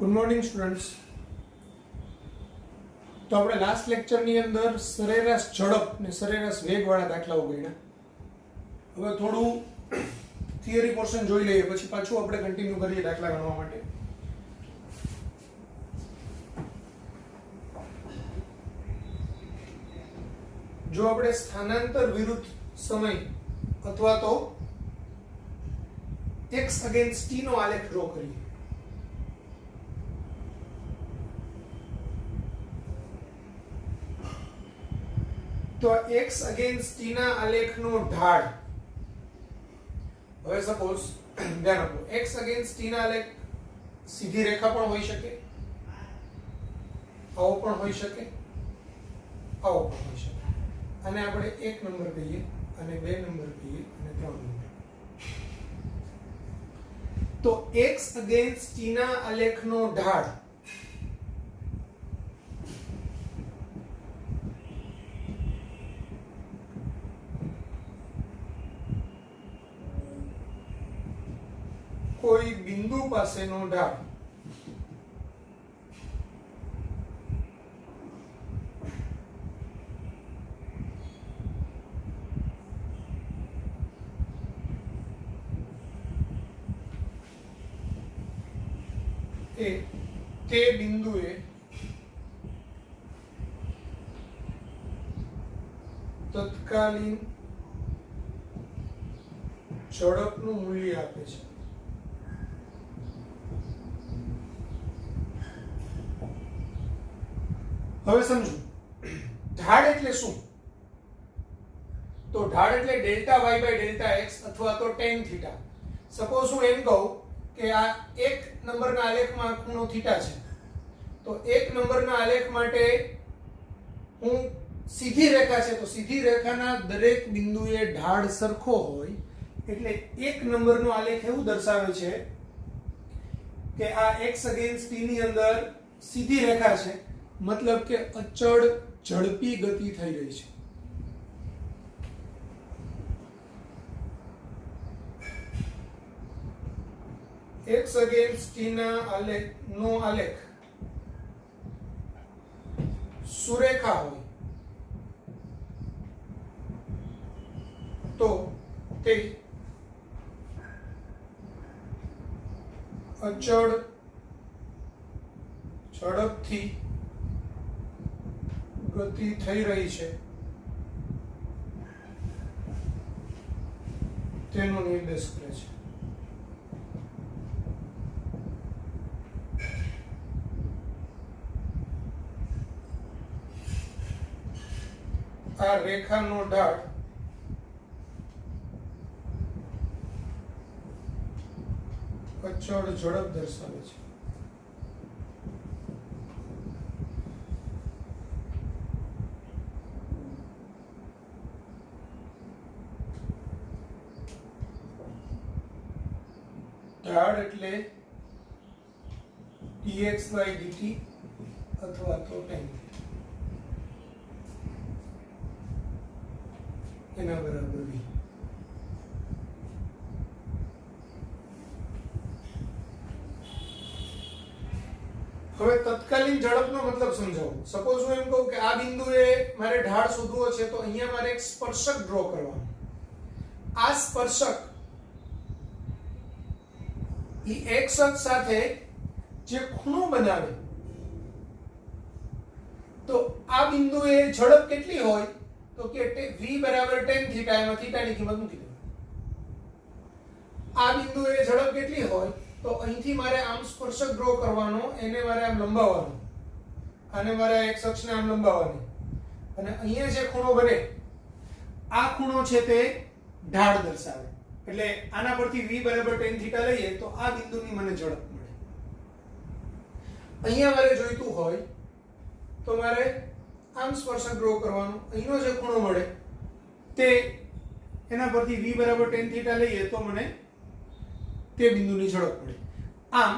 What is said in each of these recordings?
Good morning students. તો આપણે last લેક્ચરની અંદર સરેરાશ ઝડપ ને સરેરાશ વેગ વાળા દાખલાઓ ગણ્યા. હવે થોડું થિયરી પોર્શન જોઈ લઈએ, પછી પાછું આપણે કન્ટિન્યુ કરીએ દાખલા ગણવા માટે. જો આપણે સ્થાનાંતર વિરુદ્ધ સમય અથવા તો x અગેન્સ્ટ t નો આલેખ ડ્રો કરીએ, તો x અગેન્સ્ટ t ના આલેખનો ઢાળ, હવે સપોઝ ધ્યાન આપો, x અગેન્સ્ટ t ના આલેખ સીધી રેખા પણ હોઈ શકે, આવો પણ હોઈ શકે, આવો પણ હોઈ શકે. અને આપણે 1 નંબર કહીએ અને 2 નંબર કહીએ અને 3 નંબર. તો x અગેન્સ્ટ t ના આલેખનો ઢાળ કોઈ બિંદુ પાસેનો ઢાળ તે બિંદુએ તત્કાલીન ઝડપનું મૂલ્ય આપે છે. હવે સમજો ઢાળ એટલે શું? તો ઢાળ એટલે delta y by delta x અથવા તો tan થીટા. સપોઝ હું એમ કહું કે આ એક નંબરના આલેખમાં ખૂણો થીટા છે, તો એક નંબરના આલેખ માટે હું સીધી રેખા છે, તો સીધી રેખાના દરેક બિંદુએ ઢાળ સરખો હોય એટલે એક નંબરનો આલેખ એવું દર્શાવે છે કે આ x અગેન્સ્ટ t ની અંદર સીધી રેખા છે, મતલબ કે અચળ ઝડપી ગતિ થઈ રહી છે. x અગેન્સ્ટ t ના આલેખનો આલેખ સુરેખા હોય તો તે અચળ ઝડપથી ગતિ થઈ રહી છે તેનો નિર્દેશ કરે છે. આ રેખાનો ઢાળ અચળ ઝડપ દર્શાવે છે. ઢાળ એટલે dx by dt અથવા તો tan એના બરાબર v. હવે તત્કાલીન ઝડપનો મતલબ સમજાવો. સપોઝ હું એમ કહું કે આ બિંદુએ મારે ઢાળ શોધવો છે, તો અહીંયા મારે એક સ્પર્શક ડ્રો કરવાનો. આ સ્પર્શક ઈ x અક્ષ સાથે જે ખૂણો બનાવે, તો આ બિંદુએ ઝડપ કેટલી હોય તો કે v બરાબર tan થીટા, એમાં થીટાની કિંમત મૂકી દો. આ બિંદુએ ઝડપ કેટલી હોય તો અહીંથી મારે આમ સ્પર્શક ડ્રો કરવાનો, એને મારે આમ લંબાવવાનો, આને મારે x અક્ષને આમ લંબાવવાની, અને અહીંયા જે ખૂણો બને આ ખૂણો છે તે ઢાળ દર્શાવે. એટલે આના પરથી v બરાબર tan થીટા લઈએ તો આ બિંદુની મને ઝડપ મળે. અહીંયા મારે જોઈતું હોય તો મારે આમ સ્પર્શક ડ્રો કરવાનો, અહીંનો જે ખૂણો મળે તે એના પરથી v બરાબર tan થીટા લઈએ તો મને તે બિંદુની ઝડપ મળે. આમ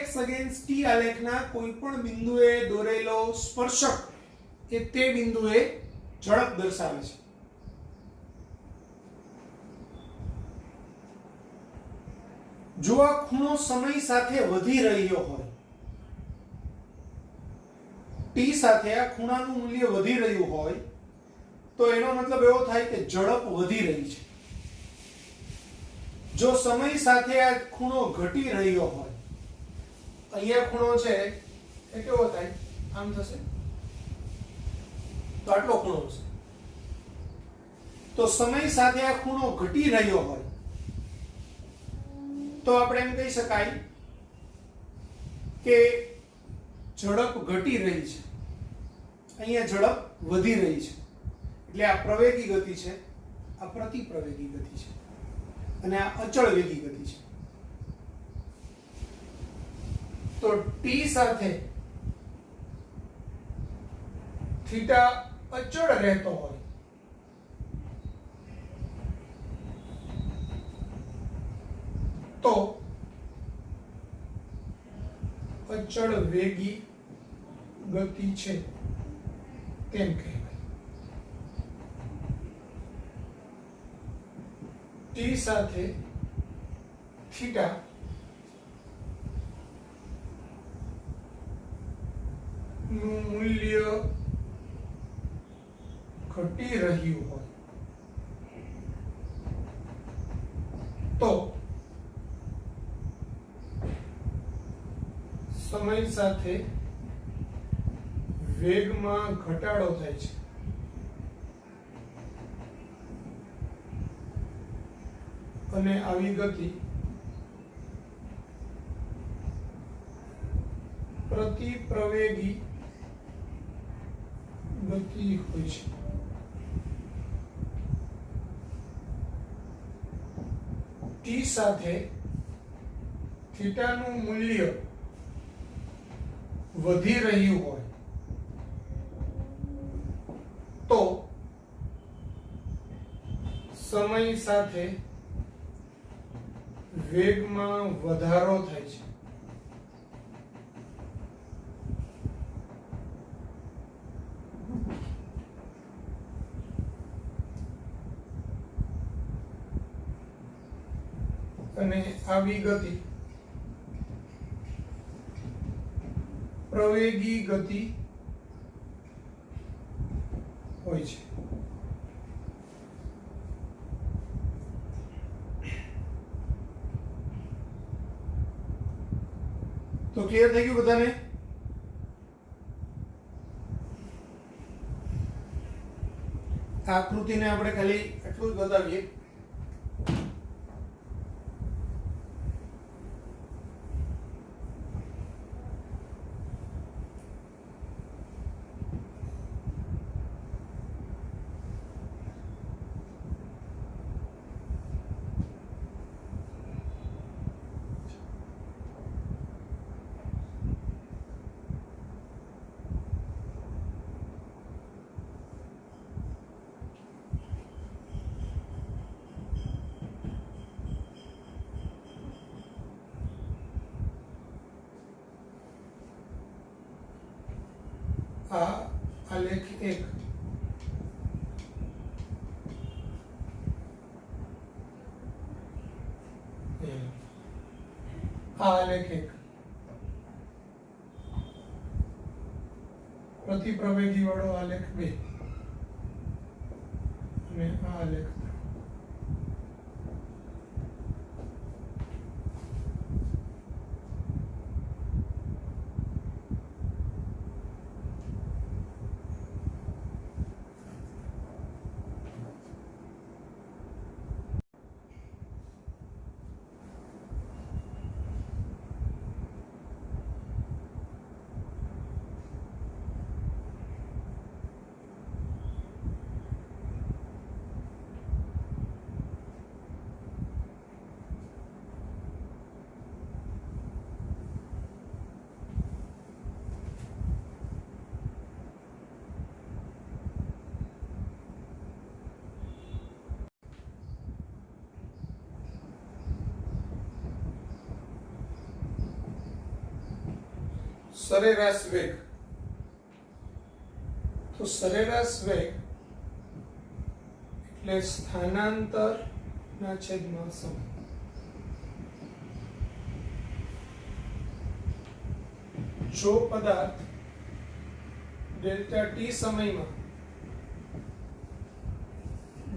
x અગેન્સ્ટ t આલેખના કોઈ પણ બિંદુએ દોરેલો સ્પર્શક એ તે બિંદુએ ઝડપ દર્શાવે છે. જો આ ખૂણો સમય સાથે વધી રહ્યો હોય ટી સાથે આ ખૂણાનું મૂલ્ય વધી રહ્યું હોય તો એનો મતલબ એવો થાય કે ઝડપ વધી રહી છે. જો સમય સાથે આ ખૂણો ઘટી રહ્યો હોય, અહીંયા ખૂણો છે એ કેવો થાય, આમ થશે તો આટલો ખૂણો છે. તો સમય સાથે આ ખૂણો ઘટી રહ્યો હોય તો આપણે એમ કહી શકાય કે ઝડપ ઘટી રહી છે, અહીંયા ઝડપ વધી રહી છે. એટલે આ પ્રવેગી ગતિ છે, આ પ્રતિપ્રવેગી ગતિ છે અને આ અચળ વેગી ગતિ છે. તો ટી સાથે થીટા અચળ રહેતો હોય તો અચળ વેગી ગતિ છે તેમ કહેવાય. ટી સાથે થીટા નું મૂલ્ય ઘટી રહ્યું હોય તો સમય સાથે વેગમાં ઘટાડો થાય છે. અને આવી ગતિ પ્રતિપ્રવેગી ગતિ હોય છે. ટી સાથે થીટાનું મૂલ્ય વધી રહ્યું હોય તો સમય સાથે વેગમાં વધારો થાય છે. અને આવી ગતિ પ્રવેગી ગતિ હોય છે. તો ક્લિયર થઈ ગયું બધાને? આ આકૃતિને આપણે ખાલી એટલું જ બતાવીએ. आलेख 1 आलेख 1 प्रतिप्रवेगी वाળો आलेख 2 અને આ આલેખ 3. સરેરાશ વેગ. તો સરેરાશ વેગ એટલે સ્થાનાંતર ના છેદમાં સમય. જો પદાર્થ ડેલ્ટા ટી સમયમાં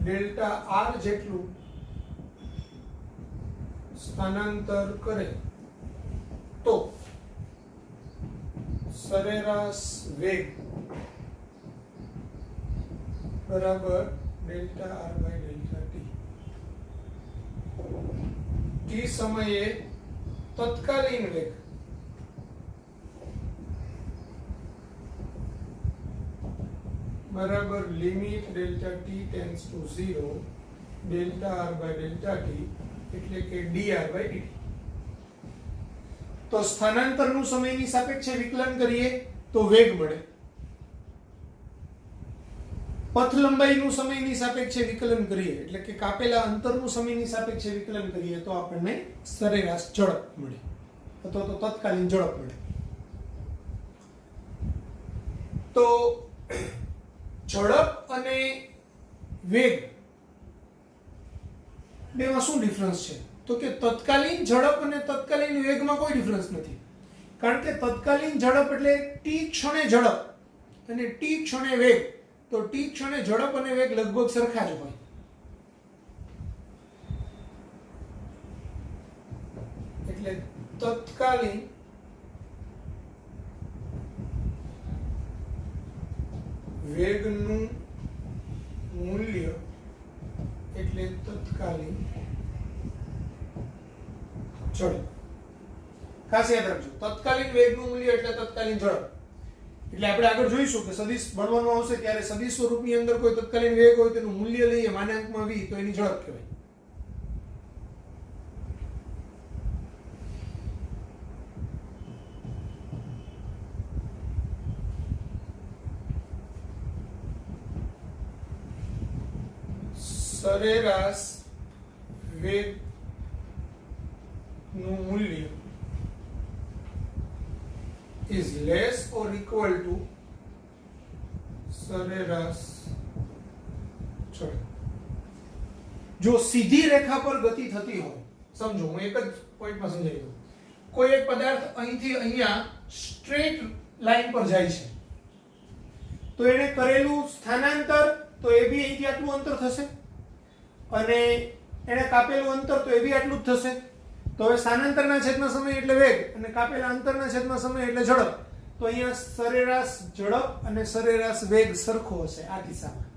ડેલ્ટા આર જેટલું સ્થાનાંતર કરે તો સરેરાશ વેગ બરાબર delta R by delta T. T સમયે તત્કાલીન વેગ બરાબર limit delta T tends to 0 delta R by delta T એટલે કે dr બાય dt. તો સ્થાનાંતરનું સમયની સાપેક્ષે વિકલન કરીએ તો વેગ મળે, પથ લંબાઈનું સમયની સાપેક્ષે વિકલન કરીએ એટલે કે કાપેલા અંતરનું સમયની સાપેક્ષે વિકલન કરીએ તો આપણને સરેરાશ ઝડપ મળે અથવા તો તત્કાલીન ઝડપ મળે. તો ઝડપ અને વેગ બેમાં શું ડિફરન્સ છે? તો કે તત્કાલીન ઝડપ અને તત્કાલીન વેગમાં કોઈ ડિફરન્સ નથી, કારણ કે તત્કાલીન ઝડપ એટલે ટી ક્ષણે ઝડપ અને ટી ક્ષણે વેગ. તો ટી ક્ષણે ઝડપ અને વેગ લગભગ સરખા જ હોય. એટલે તત્કાલીન વેગનું મૂલ્ય એટલે તત્કાલીન ઝડપ. ખાસ યાદ રાખજો, તત્કાલીન વેગનું મૂલ્ય એટલે તત્કાલીન ઝડપ. એટલે આપણે આગળ જોઈશું કે સદિશ ભણવાનું આવશે ત્યારે સદિશ સ્વરૂપની અંદર કોઈ તત્કાલીન વેગ હોય તેનું મૂલ્ય લઈએ માનાંકમાં v તો એની ઝડપ કહેવાય. સરેરાશ વેગ નું મૂલ્ય is less or equal to સરેરાશ ઝડપ. જો સીધી રેખા પર ગતિ થતી હોય, સમજો હું એક જ પોઈન્ટમાં સમજાવી દઉં, કોઈ એક પદાર્થ અહીંથી અહીંયા સ્ટ્રેટ લાઈન પર જાય છે તો એને કરેલું સ્થાનાંતર તો એ બી અહીંથી આટલું અંતર થશે અને એને કાપેલું અંતર તો એ બી આટલું જ થશે. તો હવે સ્થાનાંતરના છેદમાં સમય એટલે વેગ અને કાપેલા અંતરના છેદમાં સમય એટલે ઝડપ. તો અહીંયા સરેરાશ ઝડપ અને સરેરાશ વેગ સરખો હશે આ કિસ્સામાં.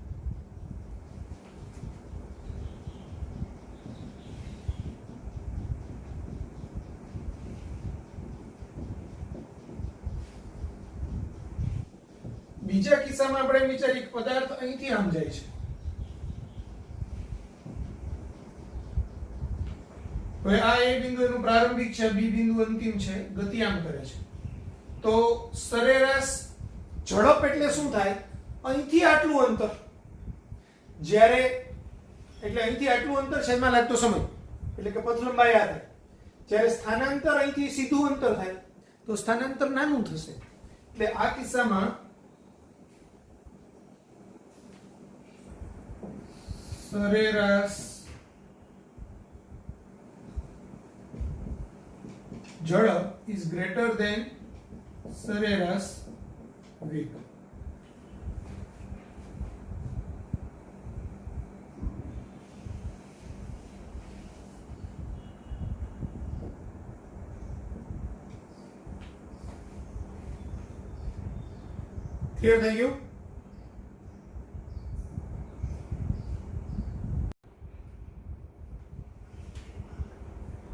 બીજા કિસ્સામાં આપણે એમ વિચારીએ કે પદાર્થ અહીંથી આમ જાય છે, હવે આ એ બિંદુ એનું પ્રારંભિક છે, બી બિંદુ અંતિમ છે, ગતિ આમ કરે છે. તો સરેરાશ ઝડપ એટલે શું થાય? અહીંથી આટલું અંતર જ્યારે એટલે અહીંથી આટલું અંતર છેદમાં લાગતો સમય એટલે કે પથ લંબાઈ આ થાય. જ્યારે સ્થાનાંતર અહીંથી સીધું અંતર થાય તો સ્થાનાંતર નાનું થશે. એટલે આ કિસ્સામાં સરેરાશ ઝડપ is greater than સરેરાશ વેગ. ક્લિયર થઈ ગયું?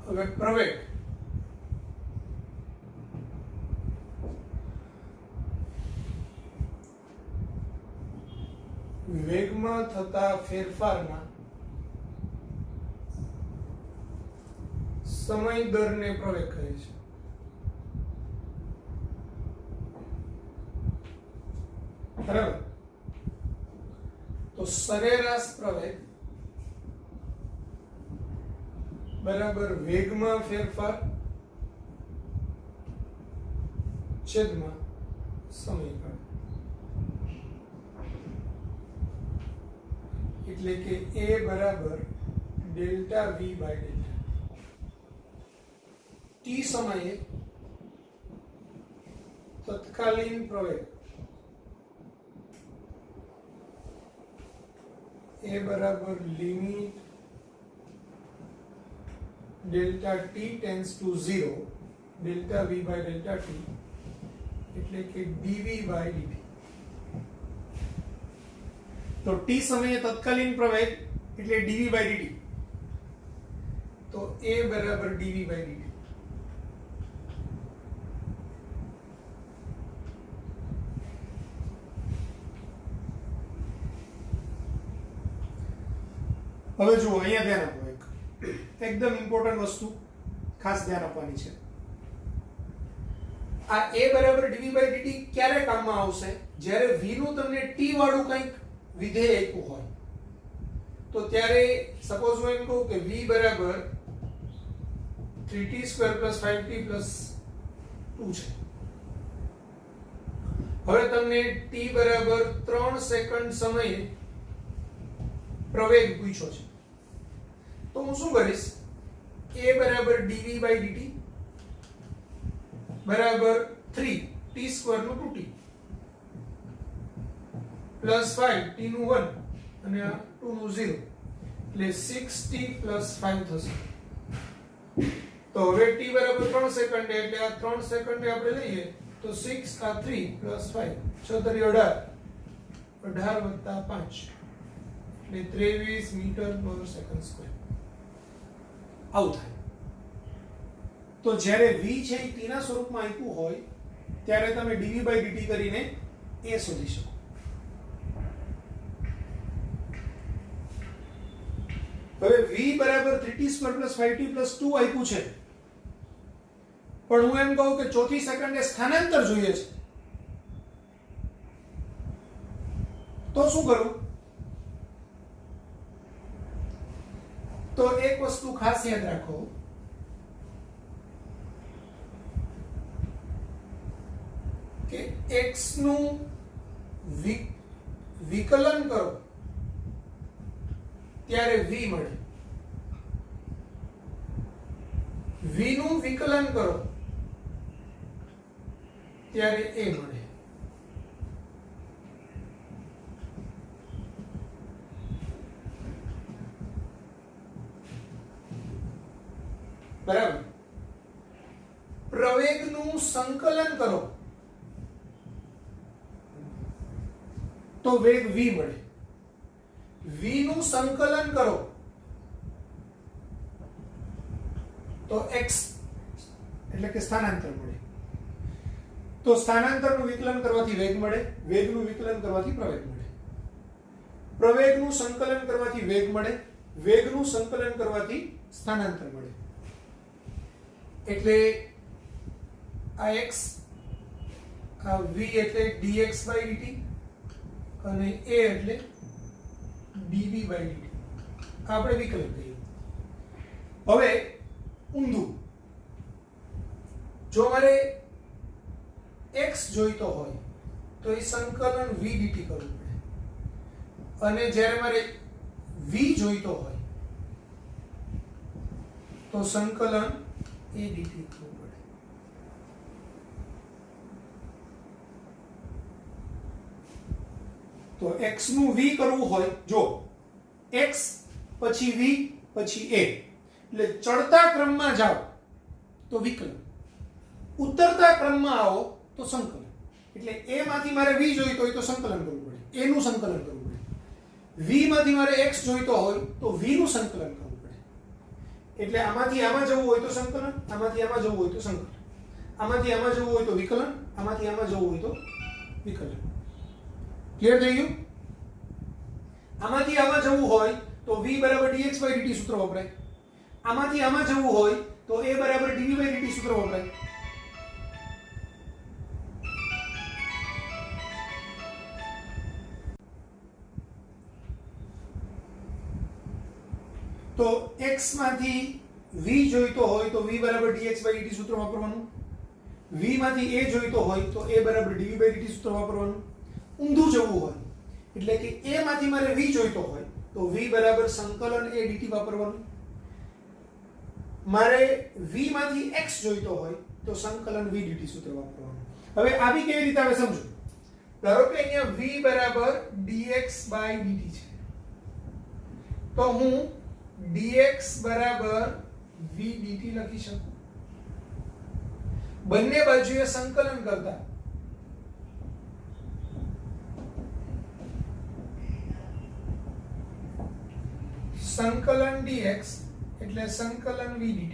હવે પ્રવેગ. વેગમાં થતા ફેરફારના સમય દરને પ્રવેગ કહે છે. બરાબર? તો સરેરાશ પ્રવેગ બરાબર વેગમાં ફેરફાર છેદમાં સમયકાળ. એટલે કે a બરાબર delta v by delta t સમયે તત્કાલીન પ્રવેગ એ બરાબર limit delta T tends to 0 delta V by delta T એટલે કે ડીવી બાય ડીટી. તો ટી સમયે તત્કાલીન પ્રવેગ એટલે ડીવી બાય ડીટી. તો એ બરાબર ડીવી બાય ડીટી. હવે જુઓ અહીંયા ધ્યાન આપો, એકદમ ઇમ્પોર્ટન્ટ વસ્તુ ખાસ ધ્યાન આપવાની છે. આ a બરાબર dv by dt ક્યારે કામમાં આવશે? જ્યારે v નું તમને t વાળું કંઈક વિધેય આપ્યું હોય તો ત્યારે સપોઝ હું એમ કહું કે v બરાબર 3t² + 5t + 2 છે. હવે તમને t બરાબર 3 સેકન્ડ સમયે પ્રવેગ પૂછ્યો છે, તો હું શું કરીશ? a બરાબર dv by dt બરાબર 3t² નું 2t પ્લસ 5 t નું 1 અને આ 2 નું 0 એટલે 6t + 5 થશે. તો હવે t બરાબર 3 સેકન્ડ એટલે આ 3 સેકન્ડે આપણે લઈએ તો 6 આ 3 + 5 6 18 18 + 5 એટલે 23 મીટર/સેકન્ડ². આવું થાય. તો જ્યારે v છે એ t ના સ્વરૂપમાં આપ્યું હોય ત્યારે તમે dv by dt કરીને a શોધી શકો. હવે v બરાબર 3t² + 5t + 2 આપ્યું છે, પણ હું એમ કહું કે ચોથી સેકન્ડે સ્થાનાંતર જોઈએ છે, તો શું કરું? તો એક વસ્તુ ખાસ યાદ રાખો કે x નું વિકલન કરો ત્યારે v મળે, v નું વિકલન કરો ત્યારે a મળે. બરાબર? પ્રવેગનું સંકલન કરો તો વેગ v મળે, v નું સંકલન કરો તો x એટલે કે સ્થાનાંતર મળે. તો સ્થાનાંતરનું વિકલન કરવાથી વેગ મળે, વેગનું વિકલન કરવાથી પ્રવેગ મળે, પ્રવેગનું સંકલન કરવાથી વેગ મળે, વેગનું સંકલન કરવાથી સ્થાનાંતર મળે. એટલે આ x આ v એટલે dx by dt અને a એટલે dv by dt આપણે વિકલન કરીએ. હવે ઊંધું, જો મારે x જોઈતો હોય તો એ સંકલન v dt કરવું પડે, અને જ્યારે મારે v જોઈતો હોય તો સંકલન a dt કરવું પડે. તો x નું v કરવું હોય, જો x પછી v પછી a, એટલે ચડતા ક્રમમાં જાઓ તો વિકલન, ઉતરતા ક્રમમાં આવો તો સંકલન. એટલે a માંથી મારે v જોઈતો હોય તો સંકલન કરવું પડે, a નું સંકલન કરવું પડે. v માંથી મારે x જોઈતો હોય તો v નું સંકલન કરવું પડે. એટલે આમાંથી આમાં જવું હોય તો સંકલન, આમાંથી આમાં જવું હોય તો સંકલન, આમાંથી આમાં જવું હોય તો વિકલન, આમાંથી આમાં જવું હોય તો વિકલન. ક્લિયર થઈ ગયું? આમાંથી આમાં જવું હોય તો v બરાબર dx by dt સૂત્ર વપરાય, આમાંથી આમાં જવું હોય તો a બરાબર dv by dt સૂત્ર વપરાય. તો x માંથી v જોઈતો હોય તો v બરાબર dx by dt સૂત્ર વાપરવાનું, v માંથી a જોઈતો હોય તો a બરાબર dv by dt સૂત્ર વાપરવાનું. ઊંધું જવું હોય એટલે કે a માંથી મારે v જોઈતો હોય તો v બરાબર સંકલન a dt વાપરવાનું, મારે v માંથી x જોઈતો હોય તો સંકલન v dt સૂત્ર વાપરવાનું. હવે આ બી કેવી રીતે આવે સમજો. ધારો કે અહીંયા v બરાબર dx by dt છે, તો હું dx બરાબર v dt લખી શકું. બંને બાજુએ સંકલન કરતા સંકલન dx એટલે સંકલન v dt,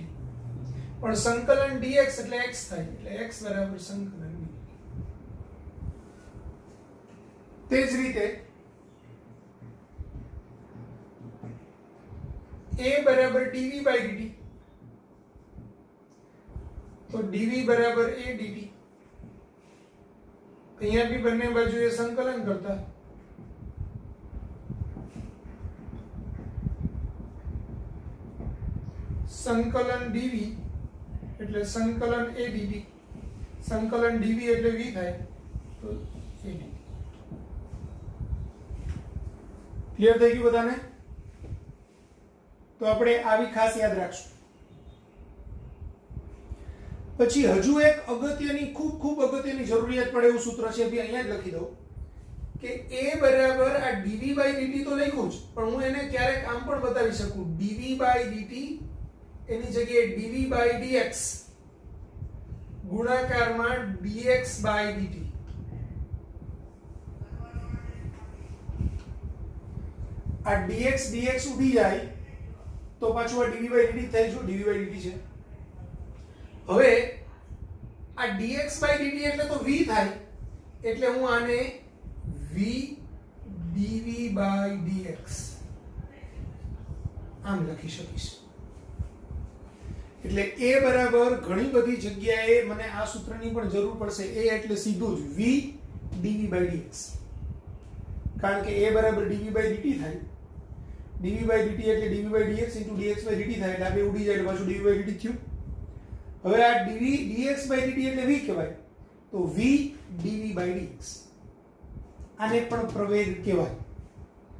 પણ સંકલન dx એટલે x થાય, એટલે x બરાબર સંકલન v. તે જ રીતે a બરાબર dv by dt, તો dv બરાબર a dt. અહીંયા બી બંને બાજુએ સંકલન કરતા સંકલન dv એટલે સંકલન a dt, સંકલન dv એટલે v થાય, તો a dt. ક્લિયર થઈ ગયું બધાને? તો આપણે આવી ખાસ યાદ રાખશું. પછી હજુ એક અગત્યની ખૂબ અગત્યની જરૂરિયાત પડે એવું સૂત્ર છે, બી અહીંયા જ લખી દઉં કે a બરાબર આ dv by dt તો લખ્યું જ, પણ હું એને ક્યારેક આમ પણ બતાવી શકું, dv by dt એની જગ્યાએ dv by dx ગુણાકારમાં dx by dt. આ dx ઉડી જાય તો પાછું આ dv by dt થઈ જશે, dv by dt છે. હવે આ dx by dt એટલે તો v થાય, એટલે હું આને v dv by dx આમ લખી શકીશ. એટલે a બરાબર ઘણી બધી જગ્યાએ મને આ સૂત્રની પણ જરૂર પડશે. a એટલે સીધું જ v dv by dx, કારણ કે a બરાબર dv by dt થાય, dv by dt એટલે dv by dx dx by dt થાય, એટલે આ બે ઉડી જાય એટલે પાછું dv by dt થયું. હવે આ dx by dt એટલે v કહેવાય, તો v dv by dx આને પણ પ્રવેગ કહેવાય.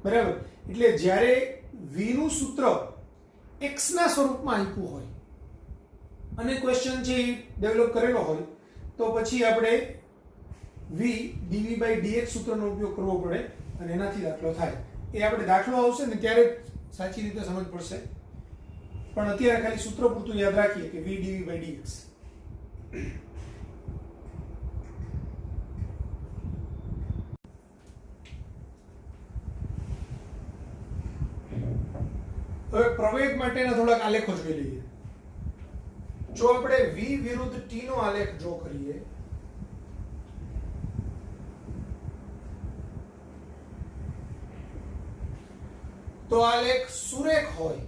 બરાબર? એટલે જ્યારે v નું સૂત્ર x ના સ્વરૂપમાં આપ્યું હોય અને ક્વેશ્ચન છે એ ડેવલપ કરેલો હોય, તો પછી આપણે v dv by dx સૂત્રનો ઉપયોગ કરવો પડે અને એનાથી દાખલો થાય. એ આપણે દાખલો આવશે ને ત્યારે સાચી રીતે સમજ પડશે, પણ અત્યારે ખાલી સૂત્ર પૂરતું યાદ રાખીએ કે v dv by dx. હવે પ્રવેગ માટેના થોડાક આલેખો જોઈ લઈએ. જો આપણે v વિરુદ્ધ t નો આલેખ જો કરીએ, તો આલેખ સુરેખ હોય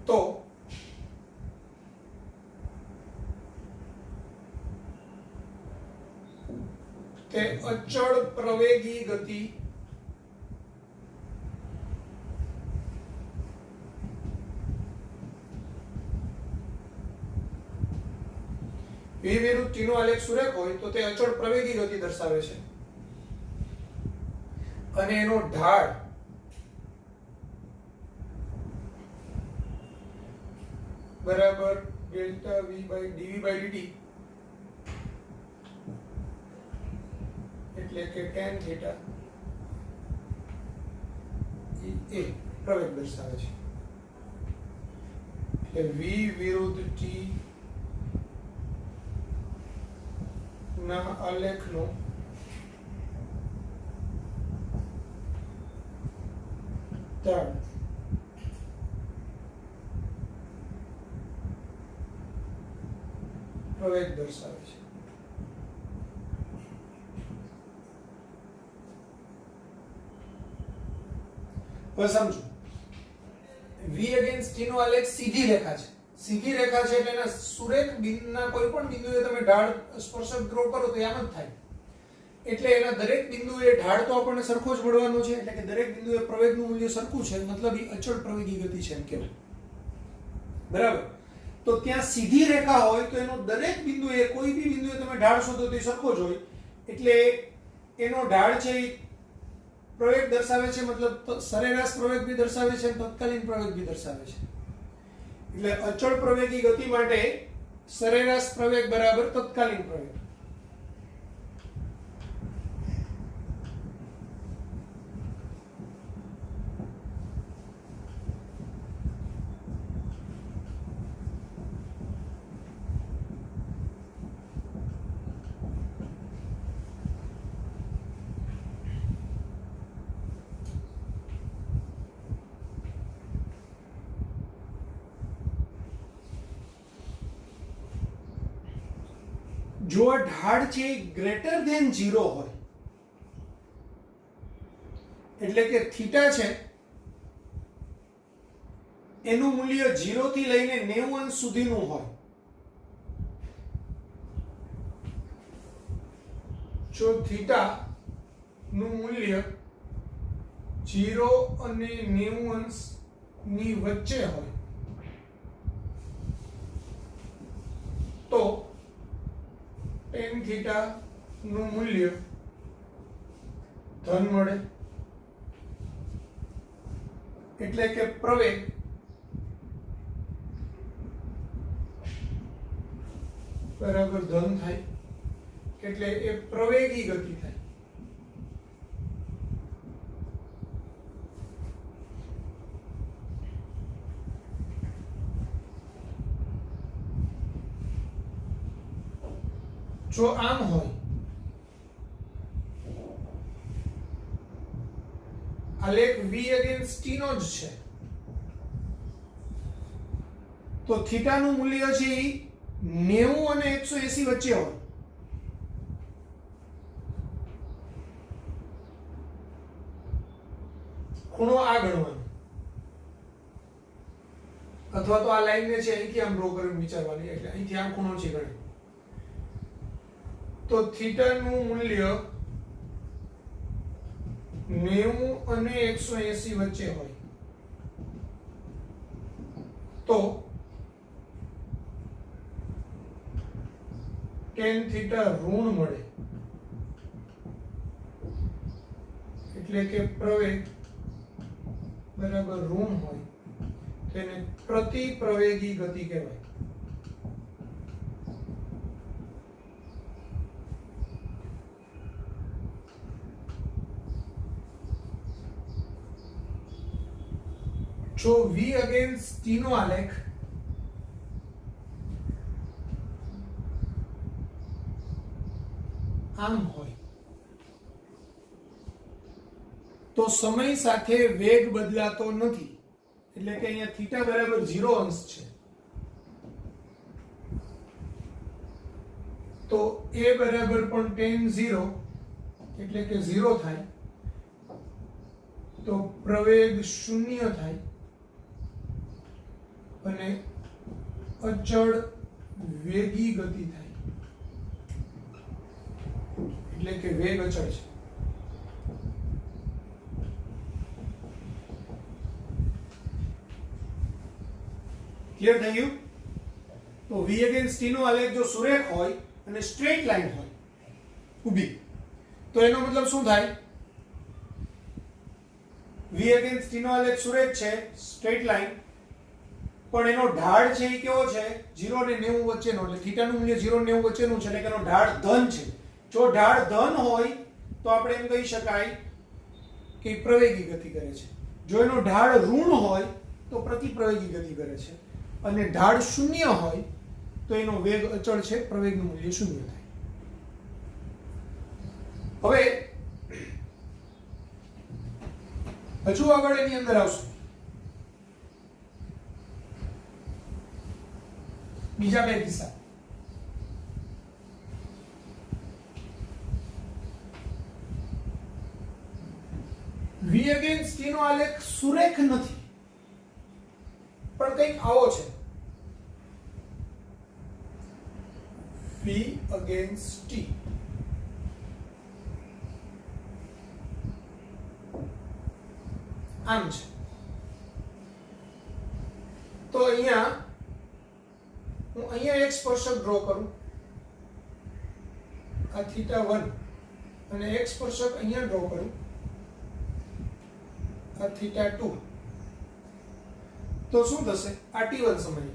તો તે અચળ પ્રવેગી ગતિ v વિરુદ્ધ t નો આલેખ સુરેખ હોય તો તે અચળ પ્રવેગી ગતિ દર્શાવે છે અને એનો ઢાળ બરાબર delta v by dv by dt એટલે કે tan થીટા એ પ્રવેગ દર્શાવે છે. એટલે v વિરુદ્ધ t ના આલેખનો ઢાળ પ્રવેગ દર્શાવે છે. હવે સમજો v અગેન્સ્ટ t નો આલેખ સીધી રેખા છે. સીધી રેખા છે એટલે એના સુરેખ બિંદુના કોઈ પણ બિંદુએ તમે ઢાળ સ્પર્શક ડ્રો કરો તો આમ જ થાય. એટલે એના દરેક બિંદુએ ઢાળ તો આપણને સરખો જ મળવાનો છે, એટલે કે દરેક બિંદુએ પ્રવેગનું મૂલ્ય સરખું છે, મતલબ એ અચળ પ્રવેગી ગતિ છે એમ કહેવાય. બરાબર? તો ત્યાં સીધી રેખા હોય તો એનો દરેક બિંદુએ કોઈ બી બિંદુએ તમે ઢાળ શોધો તો એ સરખો જ હોય, એટલે એનો ઢાળ છે એ પ્રવેગ દર્શાવે છે, મતલબ સરેરાશ પ્રવેગ भी દર્શાવે છે, તત્કાલીન પ્રવેગ भी દર્શાવે છે. એટલે અચળ પ્રવેગી ગતિ માટે સરેરાશ પ્રવેગ બરાબર તત્કાલીન પ્રવેગ. જો આ ઢાળ છે એ ગ્રેટર ધેન 0 હોય, એટલે કે થીટા છે એનું મૂલ્ય 0 થી લઈને 90 અંશ સુધીનું હોય, જો થીટા નું મૂલ્ય 0 અને 90 અંશ ની વચ્ચે હોય તો tan થીટા નું મૂલ્ય ધન મળે, એટલે કે પ્રવેગ બરાબર ધન થાય, એટલે એ પ્રવેગી ગતિ થાય. જો આમ હોય, આલેખ v અગેન્સ્ટ t નો જ છે, તો થીટા નું મૂલ્ય છે એ 90 અને 180 વચ્ચે હોય. ખૂણો આ ગણવાનો, અથવા તો આ લાઈન ને છે અહીંથી આમ ડ્રો કરીને વિચારવાની, એટલે અહીંથી આમ ખૂણો છે ગણે તો થીટા નું મૂલ્ય 90 અને 180 વચ્ચે હોય તો tan થીટા ઋણ મળે, એટલે કે પ્રવેગ બરાબર ઋણ હોય તેને પ્રતિ પ્રવેગી ગતિ કહેવાય. જો v અગેન્સ્ટ t નો આલેખ આમ હોય તો સમય સાથે વેગ બદલાતો નથી, એટલે કે અહીંયા થીટા બરાબર 0 અંશ છે તો a બરાબર પણ tan 0 એટલે કે 0 થાય, તો પ્રવેગ 0 થાય અને અચળ વેગી ગતિ થાય, એટલે કે વેગ અચળ છે. ક્લિયર થઈ ગયું? તો v અગેન્સ્ટ t નો આલેખ જો સુરેખ હોય અને સ્ટ્રેટ લાઈન હોય ઊભી, તો એનો મતલબ શું થાય? v અગેન્સ્ટ t નો આલેખ સુરેખ છે, સ્ટ્રેટ લાઈન, પણ એનો ઢાળ છે એ કેવો છે? 0 અને 90 વચ્ચેનો, એટલે થીટાનું મૂલ્ય 0 અને 90 વચ્ચેનું છે, એટલે કે એનો ઢાળ ધન છે. જો ઢાળ ધન હોય તો આપણે એમ કહી શકાય કે પ્રવેગી ગતિ કરે છે. જો એનો ઢાળ ઋણ હોય તો પ્રતિપ્રવેગી ગતિ કરે છે, અને ઢાળ 0 હોય તો એનો વેગ અચળ છે, પ્રવેગનું મૂલ્ય 0 થાય. હવે હજુ આગળ એની અંદર આવશું બીજા બે કિસ્સા. v અગેન્સ્ટ t નો આલેખ સુરેખ નથી, પણ કંઈક આવો છે. v અગેન્સ્ટ t આમ છે, તો અહીંયા હું અહીંયા એક સ્પર્શક ડ્રો કરું, આ θ1, અને એક સ્પર્શક અહીંયા ડ્રો કરું, આ θ2, તો શું થશે? આ t1 સમયે,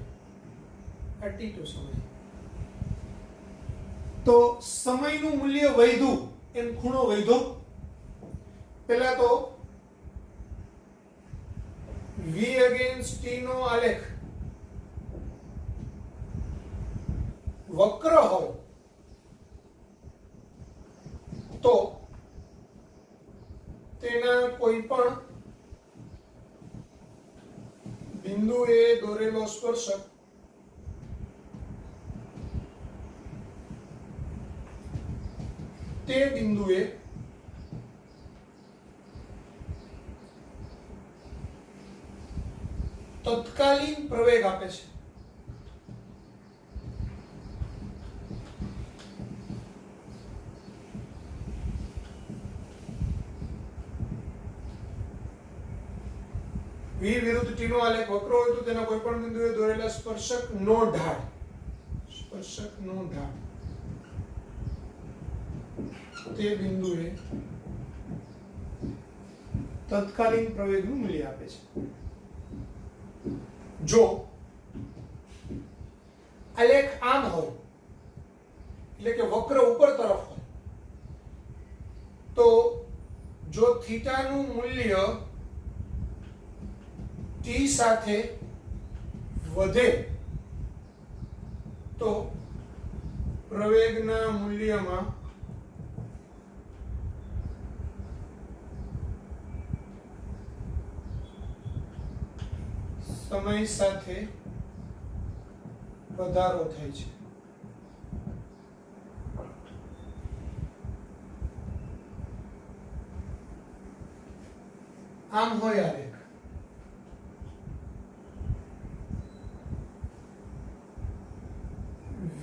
આ t2 સમયે. તો સમયનું મૂલ્ય વધ્યું એમ ખૂણો વધ્યો. પહેલા તો v અગેન્સ્ટ t નો આલેખ વક્ર હોય તો તેના કોઈ પણ બિંદુએ દોરેલો સ્પર્શક તે બિંદુએ તત્કાલીન પ્રવેગ આપે છે. V વિરુદ્ધ T નો આલેખ વક્ર હોય તો તેના કોઈપણ બિંદુએ દોરેલા સ્પર્શકનો ઢાળ તે બિંદુએ તત્કાલીન પ્રવેગનું મૂલ્ય આપે છે. જો આલેખ આમ હોય એટલે કે વક્ર ઉપર તરફ હોય તો જો થીટાનું મૂલ્ય T સાથે વધે તો પ્રવેગના મૂલ્યમાં સમય સાથે વધારો થાય છે. આમ હોય આલેખ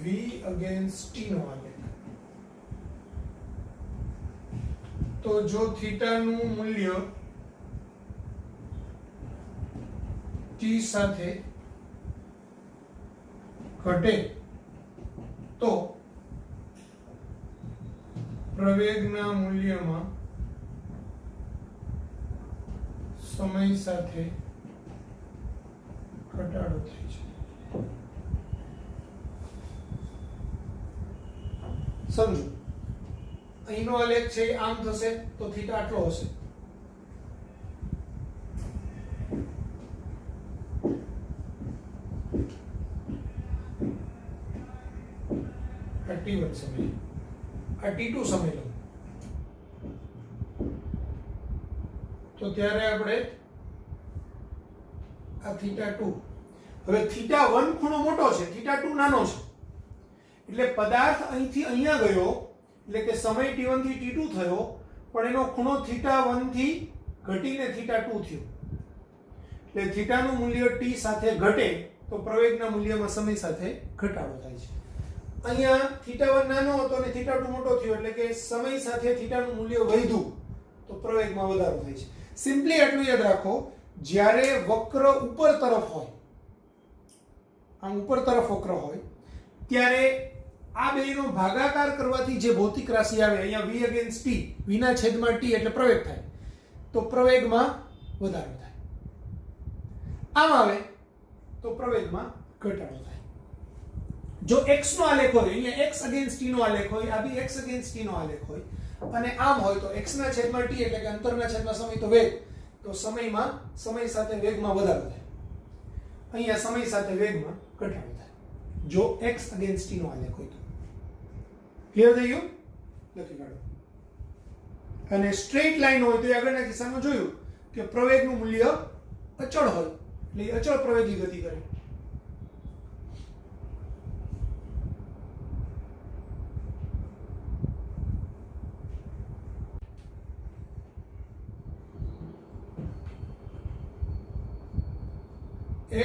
V against T નો આલેખ તો જો થીટાનું મૂલ્ય T સાથે ઘટે તો પ્રવેગના મૂલ્યમાં સમય સાથે ઘટાડો થાય છે. સમજો અહીંનો આલેખ છે આમ થશે તો થીટા આટલો હશે. આ T1 સમય, આ T2 સમય લો તો ત્યારે આપણે આ θ2. હવે θ1 ખૂણો મોટો છે, θ2 નાનો છે, એટલે પદાર્થ અહીંથી અહીંયા ગયો એટલે કે સમય t1 થી t2 થયો, પણ એનો ખૂણો θ1 થી ઘટીને θ2 થયો. એટલે થીટાનું મૂલ્ય t સાથે ઘટે તો પ્રવેગના મૂલ્યમાં સમય સાથે ઘટાડો થાય છે. અહીંયા θ1 નાનો હતો અને θ2 મોટો થયો એટલે કે સમય સાથે θનું મૂલ્ય વધ્યું તો પ્રવેગમાં વધારો થાય છે. સિમ્પલી એટલું યાદ રાખો, જ્યારે વક્ર ઉપર તરફ હોય, આમ ઉપર તરફ વક્ર હોય ત્યારે આ બેનો ભાગાકાર કરવાથી જે ભૌતિક રાશિ આવે, અહીંયા v against t, v ના છેદમાં t એટલે પ્રવેગ થાય, તો પ્રવેગમાં વધારો થાય. આમ આવે તો પ્રવેગમાં ઘટાડો થાય. જો x નો આલેખ હોય, અહીંયા x against t નો આલેખ હોય, આ બી x against t નો આલેખ હોય અને આમ હોય તો x ના છેદમાં t એટલે કે અંતરના છેદમાં સમય તો વેગ, તો સમયમાં સમય સાથે વેગમાં વધારો થાય. અહીંયા સમય સાથે વેગમાં ઘટાડો થાય જો x against t નો આલેખ હોય તો. ક્લિયર થઈ ગયું? લખી કાઢો. અને સ્ટ્રેટ લાઈન હોય તો આગળના કિસ્સામાં જોયું કે પ્રવેગનું મૂલ્ય અચળ હોય એટલે અચળ પ્રવેગી ગતિ કરે.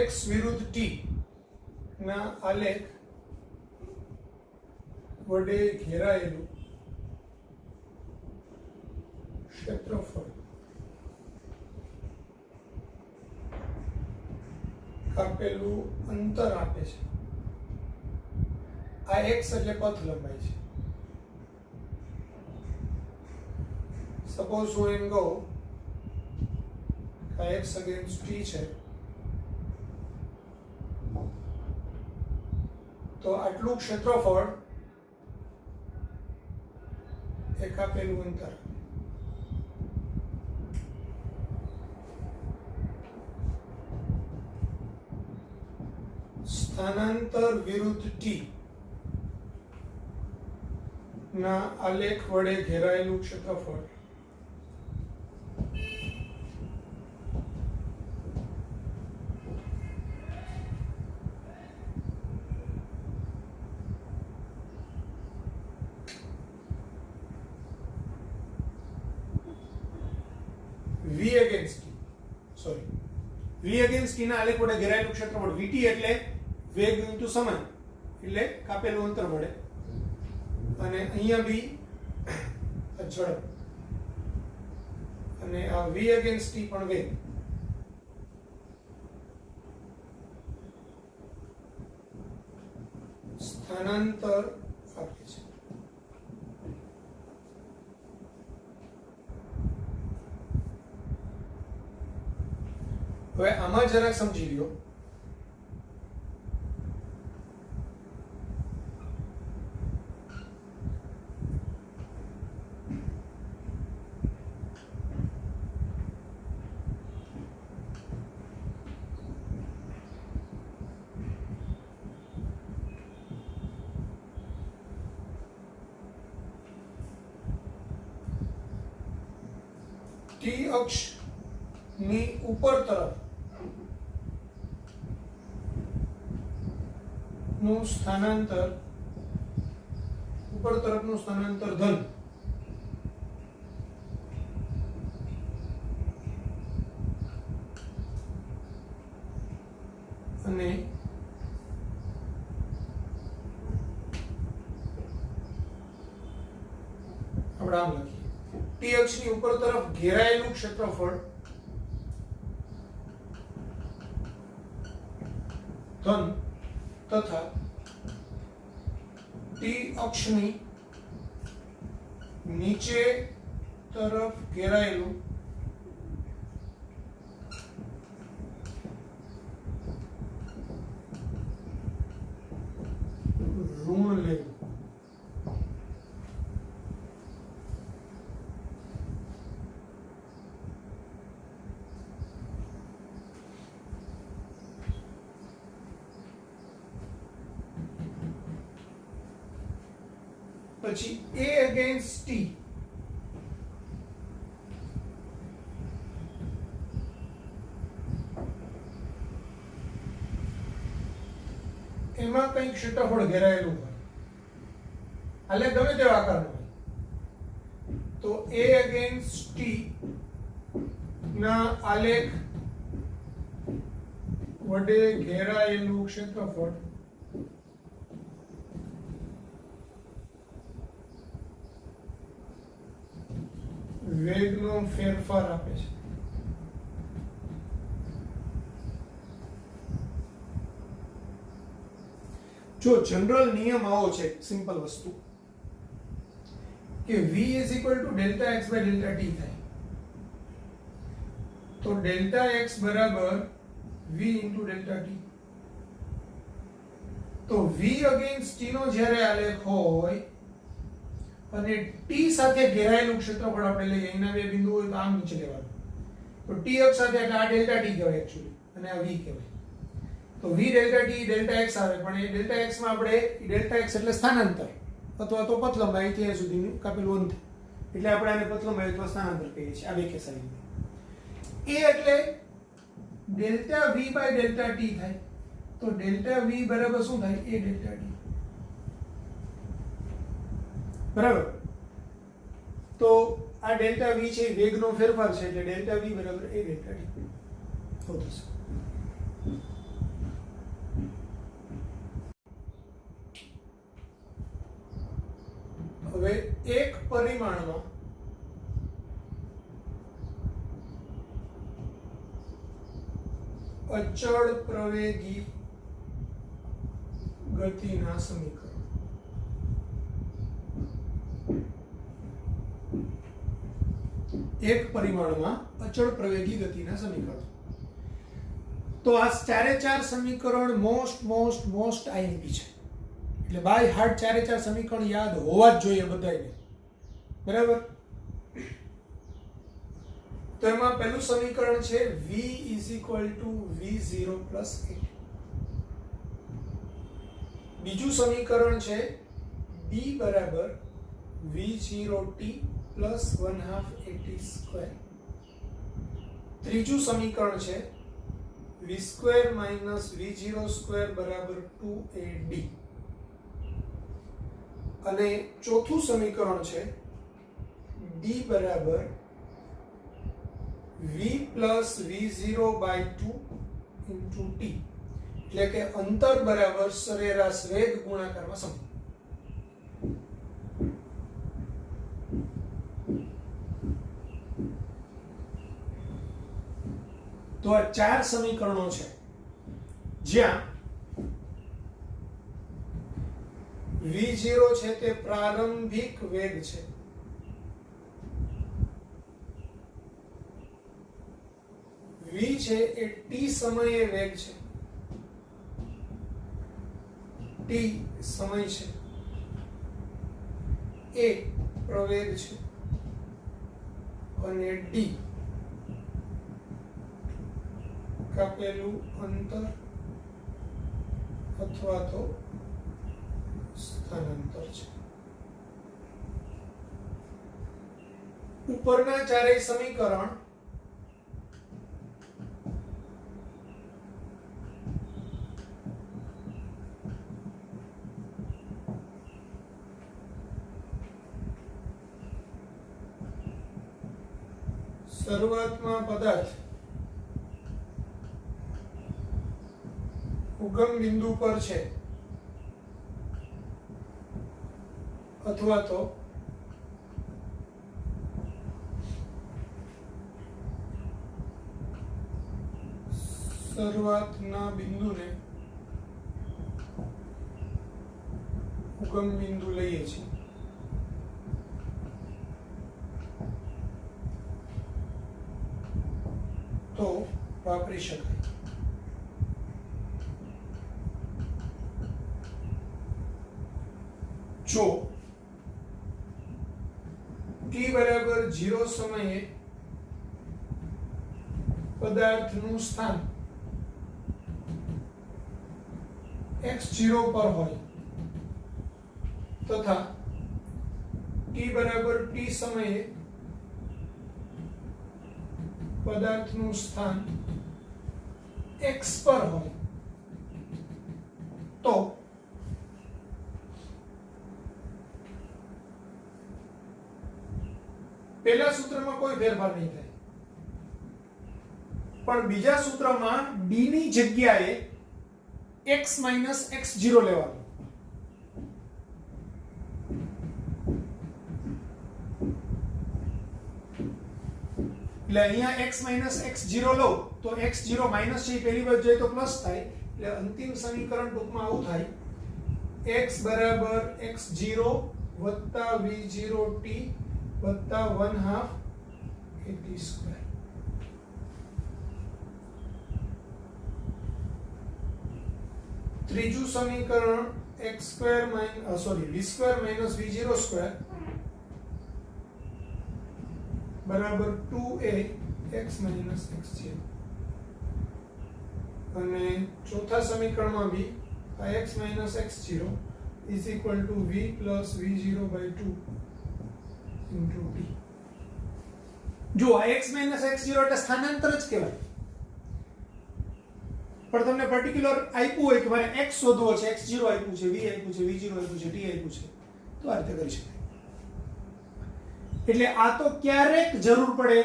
x વિરુદ્ધ t ના આલેખ વડે ઘેરાયેલું ક્ષેત્રફળ કાપેલું અંતર આપે છે. આ x એટલે પથ લંબાઈ છે. સપોઝ હું એમ કહું કે x against t છે તો આટલું ક્ષેત્રફળ એક આપેલું અંતર. સ્થાનાંતર વિરુદ્ધ t ના આલેખ વડે ઘેરાયેલું ક્ષેત્રફળ v અગેન્સ્ટ t ના આલેખ વડે ઘેરાયેલું ક્ષેત્રફળ vt એટલે વેગ ઇન્ટુ સમય એટલે કાપેલું અંતર મળે અને અહીંયા બી ઝડપ અને આ v અગેન્સ્ટ t પણ વેગ સ્થાનાંતર આપે છે. હવે આમાં જરાક સમજી લ્યો. ટી અક્ષ ની ઉપર તરફ નું સ્થાનાંતર ઉપર તરફનું સ્થાનાંતર ધન અને આપણે આમ લખીએ ટી અક્ષની ઉપર તરફ ઘેરાયેલું ક્ષેત્રફળ ધન તથા ટી અક્ષની નીચે તરફ ઘેરાયેલું ઋણ લેવું. પછી a against t એમાં કંઈક ક્ષેત્રફળ ઘેરાયેલું હોય એટલે ગમે તેવા આકારનું હોય તો a against t ના આલેખ વડે ઘેરાયેલું ક્ષેત્રફળ વેગનો ફેરફાર આપે છે. જો જનરલ નિયમ આવો છે, સિમ્પલ વસ્તુ કે v = delta x by delta t થાય તો delta x બરાબર v into delta t. તો v against t નો જ્યારે આલેખ હોય અને t સાથે ઘેરાયેલું ક્ષેત્રફળ આપણે લઈએ, એના બે બિંદુ હોય તો આમ નીચે લેવાનું તો t અક્ષ સાથે એટલે આ ડેલ્ટા t કહેવાય એક્ચ્યુઅલી અને આ v કહેવાય. તો v delta t delta x આવે પણ એ ડેલ્ટા x માં આપણે ડેલ્ટા x એટલે સ્થાનાંતર અથવા તો પથ લંબાઈ ત્યાં સુધીનું કાપેલું અંતર એટલે આપણે આને પથ લંબાઈ અથવા સ્થાનાંતર કહીએ છીએ. આ બે કેસ આવી એ એટલે delta v by delta t થાય તો ડેલ્ટા v બરાબર શું થાય a ડેલ્ટા t બરાબર. તો આ ડેલ્ટા v છે વેગનો ફેરફાર છે એટલે ડેલ્ટા v બરાબર a ડેલ્ટા t થશે. હવે એક પરિમાણમાં અચળ પ્રવેગી ગતિના સમીકરણ. એક પરિમાણમાં અચળ પ્રવેગી ગતિના સમીકરણ. તો આ ચારે ચાર સમીકરણ મોસ્ટ આઈએમપી છે એટલે બાય હાર્ટ ચારે ચાર સમીકરણ યાદ હોવા જ જોઈએ બધાને. બરાબર. તો એમાં પહેલું સમીકરણ છે v = v0 + a. બીજું સમીકરણ છે b બરાબર v0t + 1/2at². ત્રીજું સમીકરણ છે v² - v02 બરાબર 2ad. અને ચોથું સમીકરણ છે d બરાબર v + v0/2 ઇન્ટુ ટી, એટલે કે અંતર બરાબર સરેરાશ વેગ ગુણાકારમાં સમય. તો આ 4 સમીકરણો છે જ્યાં v0 છે તે પ્રારંભિક વેગ છે, v છે એ t સમયે વેગ છે, t સમય છે, a પ્રવેગ છે અને d કાપેલું અંતર અથવા તો સ્થાનાંતર છે. ઉપરના ચારેય સમીકરણ શરૂઆતમાં પદાર્થ ઉગમ બિંદુ પર છે અથવા તો શરૂઆતના બિંદુને ઉગમ બિંદુ લઈએ છીએ, તો વાપરી શકાય. જો t બરાબર 0 સમયે પદાર્થનું સ્થાન x0 પર હોય તથા t બરાબર t સમયે પદાર્થનું સ્થાન x પર હોય તો પહેલા સૂત્રમાં કોઈ ફેરફાર નહીં થાય, પણ બીજા સૂત્રમાં d ની જગ્યાએ x - x0 લેવાનું. એટલે અહીંયા x - x0 લો તો x0 માઈનસ છે પહેલી બાજુ જાય તો પ્લસ થાય, એટલે અંતિમ સમીકરણ ટૂંકમાં આવું થાય: x બરાબર x0 વત્તા v0t વત્તા 1/2 at². ત્રીજું સમીકરણ v² v0² બરાબર 2a x - x0. અને ચોથા સમીકરણમાં બી આ x - x0 is equal to v plus v0/2 into t. જો આ x - x0 એટલે સ્થાનાંતર જ કહેવાય, પણ તમને પર્ટિક્યુલર આપ્યું હોય કે મારે x શોધવો છે, x0 આપ્યું છે, v આપ્યું છે, v0 આપ્યું છે, t આપ્યું છે, તો આ રીતે કરી શકાય. એટલે આ તો ક્યારેક જરૂર પડે,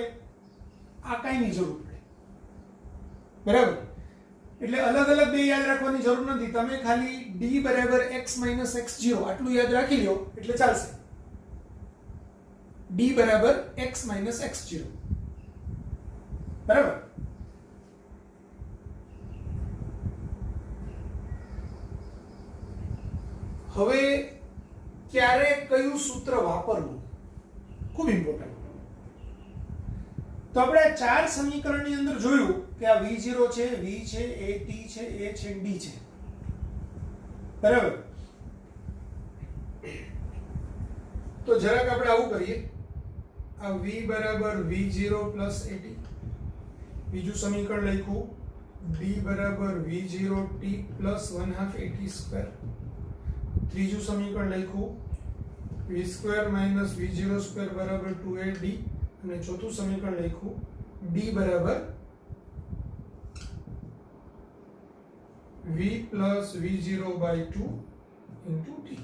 આ કાંઈની જરૂર પડે, બરાબર? એટલે અલગ અલગ બે યાદ રાખવાની જરૂર નથી, તમે ખાલી d બરાબર x - x0 આટલું યાદ રાખી લો એટલે ચાલશે. d બરાબર x - x0, બરાબર? હવે ક્યારે કયું સૂત્ર વાપરવું ખૂબ ઇમ્પોર્ટન્ટ. તો આપણે ચાર સમીકરણની અંદર જોયું કે આ v0 છે, v છે, a t છે, a છે, d છે, બરાબર? તો જરાક આપણે આવું કરીએ, આ v બરાબર v0 plus at, બીજું સમીકરણ લખ્યું d બરાબર v0t plus 1/2 at², ત્રીજું સમીકરણ લખ્યું v² minus v0² બરાબર 2ad, અને ચોથું સમીકરણ લખ્યું d બરાબર v plus v0/2 into t.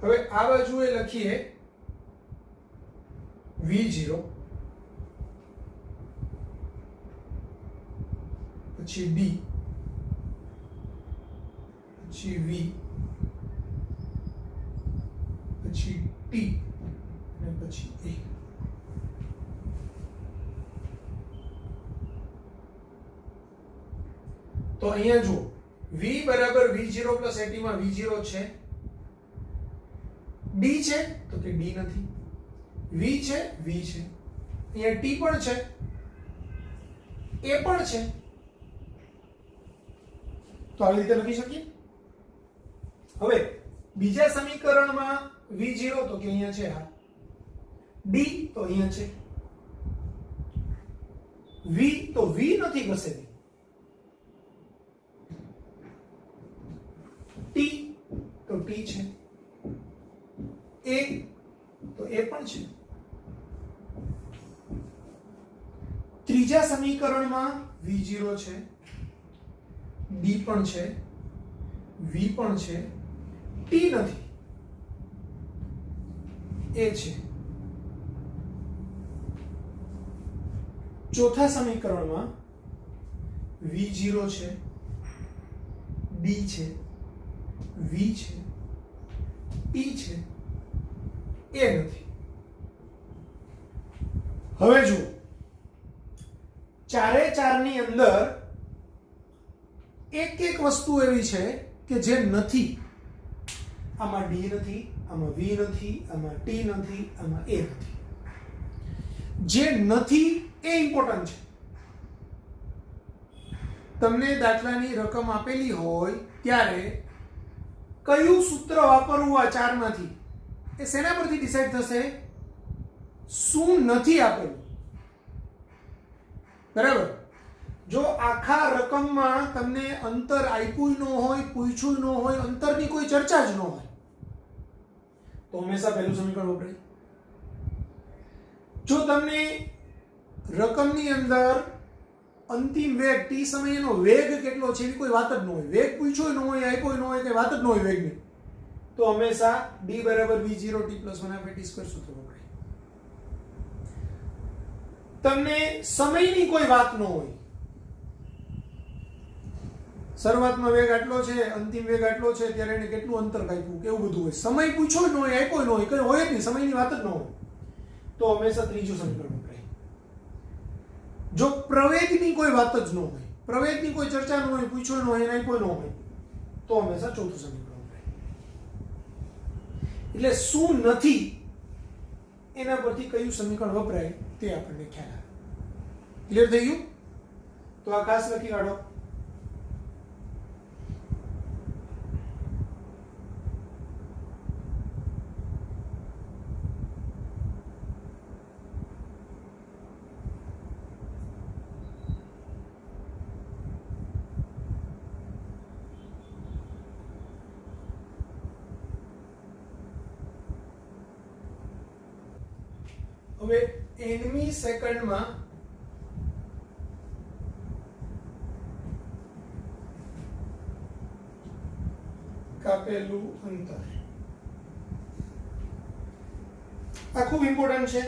હવે આ બાજુએ લખીએ V0 પછી D પછી V પછી T અને પછી A. તો અહીંયા જુઓ V બરાબર V0 પ્લસ AT માં V0 છે, D છે તો કે D નથી, V છે V છે, અહીંયા T પણ છે, A પણ છે. તો આવી રીતે લખી શકીએ. હવે બીજા સમીકરણમાં V0 તો કે અહીંયા છે, હા, D તો અહીંયા છે, V તો V નથી ખસેડી, T તો T છે, A તો A પણ છે. ત્રીજા સમીકરણમાં V0 છે, D પણ છે, V પણ છે, T નથી, A છે. ચોથા સમીકરણમાં V0 છે, D છે, V છે, T છે, A નથી. હવે જુઓ ચારે ચારની અંદર એક એક વસ્તુ એવી છે કે જે નથી. આમાં D નથી, આમાં V નથી, આમાં T નથી, આમાં A નથી. જે નથી એ ઇમ્પોર્ટન્ટ છે. તમને દાખલાની રકમ આપેલી હોય ત્યારે કયું સૂત્ર વાપરવું આ ચારમાંથી એ શેના પરથી ડિસાઈડ થશે? શું નથી આપેલું. બરાબર. જો આખા રકમમાં તમને અંતર આપ્યું ન હોય, પૂછ્યું ન હોય, અંતરની કોઈ ચર્ચા જ ન હોય તો હંમેશા પહેલું સમીકરણ વપરાય. જો તમને રકમની અંદર અંતિમ વેગ t સમયનો વેગ કેટલો છે એવી કોઈ વાત જ ન હોય, વેગ પૂછ્યો ન હોય, આપ્યો ન હોય, કઈ વાત જ ન હોય વેગની, તો હંમેશા d બરાબર v0 t + 1/t² સૂત્ર વપરાય. તમને સમયની કોઈ વાત ન હોય, શરૂઆતમાં વેગ આટલો છે, અંતિમ વેગ આટલો છે, ત્યારે એને કેટલું અંતર કાપ્યું, કેવું બધું હોય, સમય પૂછ્યો ન હોય, આપ્યો ન હોય, કઈ હોય જ નહીં, સમયની વાત જ ન હોય, તો હંમેશા ત્રીજું સમીકરણ વપરાય. જો પ્રવેગની કોઈ વાત જ ન હોય, પ્રવેગની કોઈ ચર્ચા ન હોય, પૂછ્યો ન હોય, આપ્યો ન હોય, તો હંમેશા ચોથું સમીકરણ વપરાય. એટલે શું નથી એના પરથી કયું સમીકરણ વપરાય તે આપણને ખ્યાલ આવે. ક્લિયર થઈ ગયું? તો આ ખાસ લખી કાઢો. હવે nમી સેકન્ડમાં કાપેલું અંતર, આ ખૂબ ઇમ્પોર્ટન્ટ છે.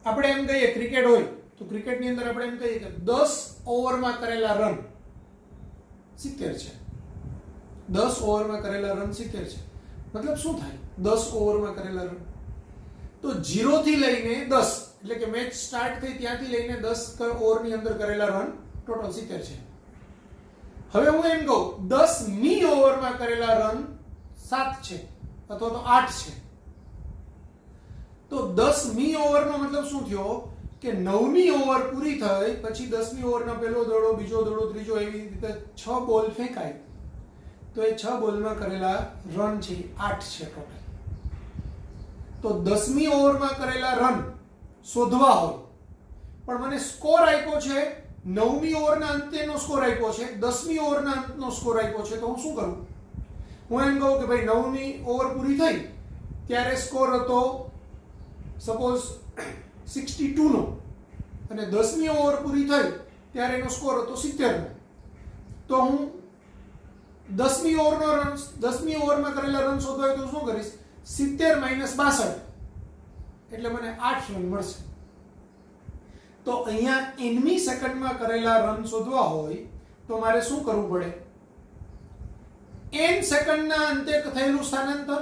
આપણે એમ કહીએ ક્રિકેટ હોય તો ક્રિકેટની અંદર આપણે એમ કહીએ કે 10 ઓવરમાં કરેલા રન 70 છે. 10 ઓવરમાં કરેલા રન 70 છે. મતલબ શું થાય? 10 ઓવરમાં કરેલા રન તો 0 થી લઈને 10 એટલે કે મેચ સ્ટાર્ટ થઈ ત્યાંથી લઈને 10 ઓવરની અંદર કરેલા રન ટોટલ 70 છે. હવે હું એમ કહું 10મી ઓવરમાં કરેલા રન 7 છે અથવા તો 8 છે, તો 10મી ઓવરનો મતલબ શું થયો કે 9મી ઓવર પૂરી થઈ પછી 10મી ઓવરના પહેલો દડો, બીજો દડો, ત્રીજો, એવી રીતે 6 બોલ ફેંકાય તો એ 6 બોલમાં કરેલા રન છે 8 છે ટોટલ. તો 10મી ઓવરમાં કરેલા રન શોધવા હોય પણ મને સ્કોર આપ્યો છે 9મી ઓવરના અંતેનો સ્કોર આપ્યો છે, 10મી ઓવરના અંતનો સ્કોર આપ્યો છે, તો હું શું કરું? હું એમ કહું કે ભાઈ 9મી ઓવર પૂરી થઈ ત્યારે સ્કોર હતો સપોઝ 62 નો અને 10મી ઓવર પૂરી થઈ ત્યારે એનો સ્કોર હતો 70 નો. તો હું 10મી ઓવરમાં કરેલા રન શોધવા હોય તો શું કરીશ? 70 - 62 એટલે મને 8 રન મળશે. તો અહીંયા nમી સેકન્ડમાં કરેલા રન શોધવા હોય તો મારે શું કરવું પડે? n સેકન્ડના અંતે થયેલું સ્થાનાંતર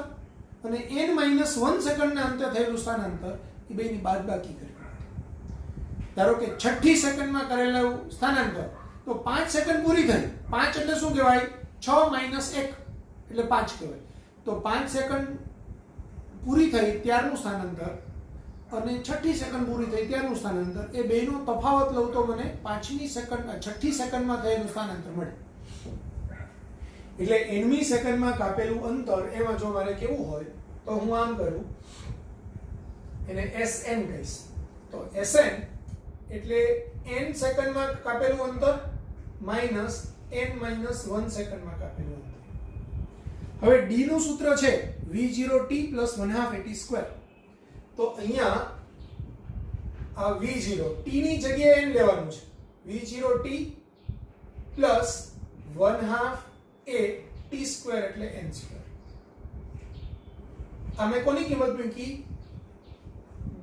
અને n-1 સેકન્ડના અંતે થયેલું સ્થાનાંતર એ બેની બાદબાકી કરવી. ધારો કે 6ઠી સેકન્ડમાં કરેલું સ્થાનાંતર તો 5 સેકન્ડ પૂરી થઈ. 5 એટલે શું કહેવાય? 6 - 1 એટલે 5 કહેવાય. તો 5 સેકન્ડ પૂરી થઈ ત્યારનું સ્થાનાંતર અને 6ઠી સેકન્ડ પૂરી થઈ ત્યારનું સ્થાનાંતર, એ બેનો તફાવત લઉં તો મને 6ઠી સેકન્ડમાં થયેલું સ્થાનાંતર મળે. એટલે nમી સેકન્ડમાં કાપેલું અંતર એમાં જો મારે કેવું હોય તો હું આમ કરું, એને Sn કહીશ. તો Sn એટલે n સેકન્ડમાં કાપેલું અંતર માઈનસ n-1 સેકન્ડમાં કાપેલું અંતર. હવે d નું સૂત્ર છે v0t + 1/2at². તો અહીંયા આ v0 t ની જગ્યાએ n લેવાનું છે. v0t + 1/2at² એટલે n². આ મેં કોની કિંમત મૂકી?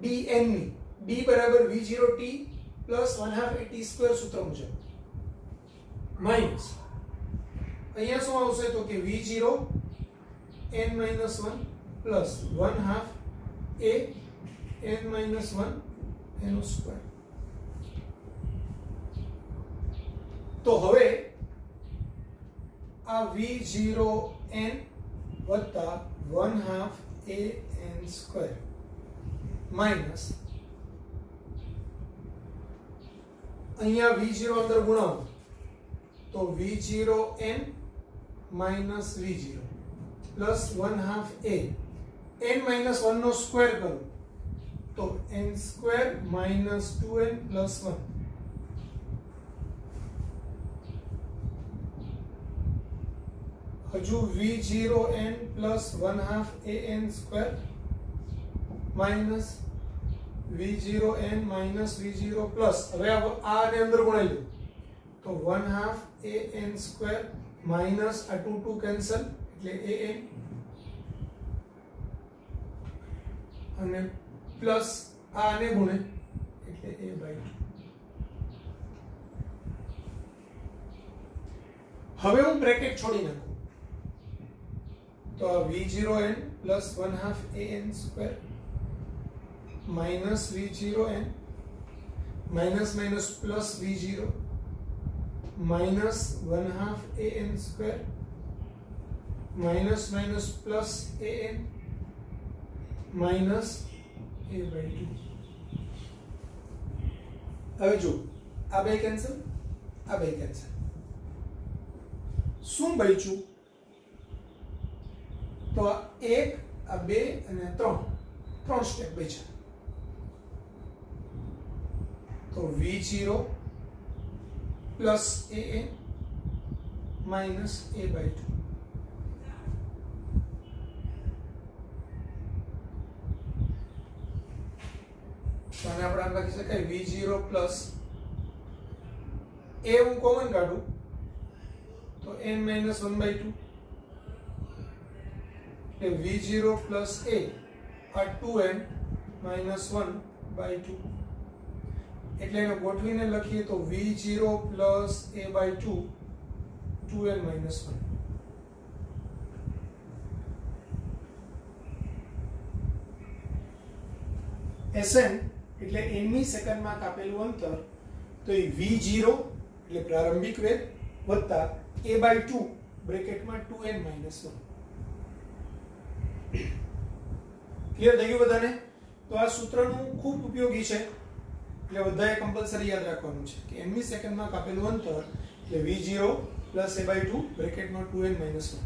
dn ની. d બરાબર v0t + 1/2at² સૂત્ર મુજબ માઈનસ અહીંયા શું આવશે તો કે v0 n-1 + 1/2 a n-1 એનો સ્ક્વેર. તો હવે આ v0n + 1/2 an² માઈનસ અહીંયા v0 અંદર ગુણાવો તો v0n - v0 + 1/2 a n-1 no square કરો તો n² - 2n + 1. હજુ v0n + 1/2 an² minus v0n - v0 plus, હવે આ આને અંદર ગુણાઈ લો તો 1/2 an² માઈનસ આ 2 કેન્સલ એટલે an અને પ્લસ આને ગુણે એટલે a/2. હવે હું બ્રેકેટ છોડી નાખું તો આ v0n + 1/2 an² minus v0n minus minus plus v0 minus 1/2 an² minus minus plus an minus a/2. હવે જો આ બે કેન્સલ, આ બે કેન્સલ. શું બચ્યું? તો આ 1, આ 2 અને 3 સ્ટેપ બચ્યા. તો v0 + an માઈનસ a/2. તો આને આપણે આમ લખી શકાય v0 પ્લસ a હું કોમન કાઢું તો n-1/2 એટલે v0 પ્લસ a આ 2n - 1/2 એટલે એને ગોઠવીને લખીએ તો v0 plus a/2 2n - 1. Sn એટલે nમી સેકન્ડમાં કાપેલું અંતર તો એ v0 એટલે પ્રારંભિક વેગ વત્તા a/2 બ્રેકેટમાં 2n - 1. ક્લિયર થઈ ગયું બધાને? તો આ સૂત્રનું ખૂબ ઉપયોગી છે એટલે બધાએ કમ્પલસરી યાદ રાખવાનું છે કે nમી સેકન્ડમાં કાપેલું અંતર એટલે v0 + a/2 બ્રેકેટમાં 2n - 1.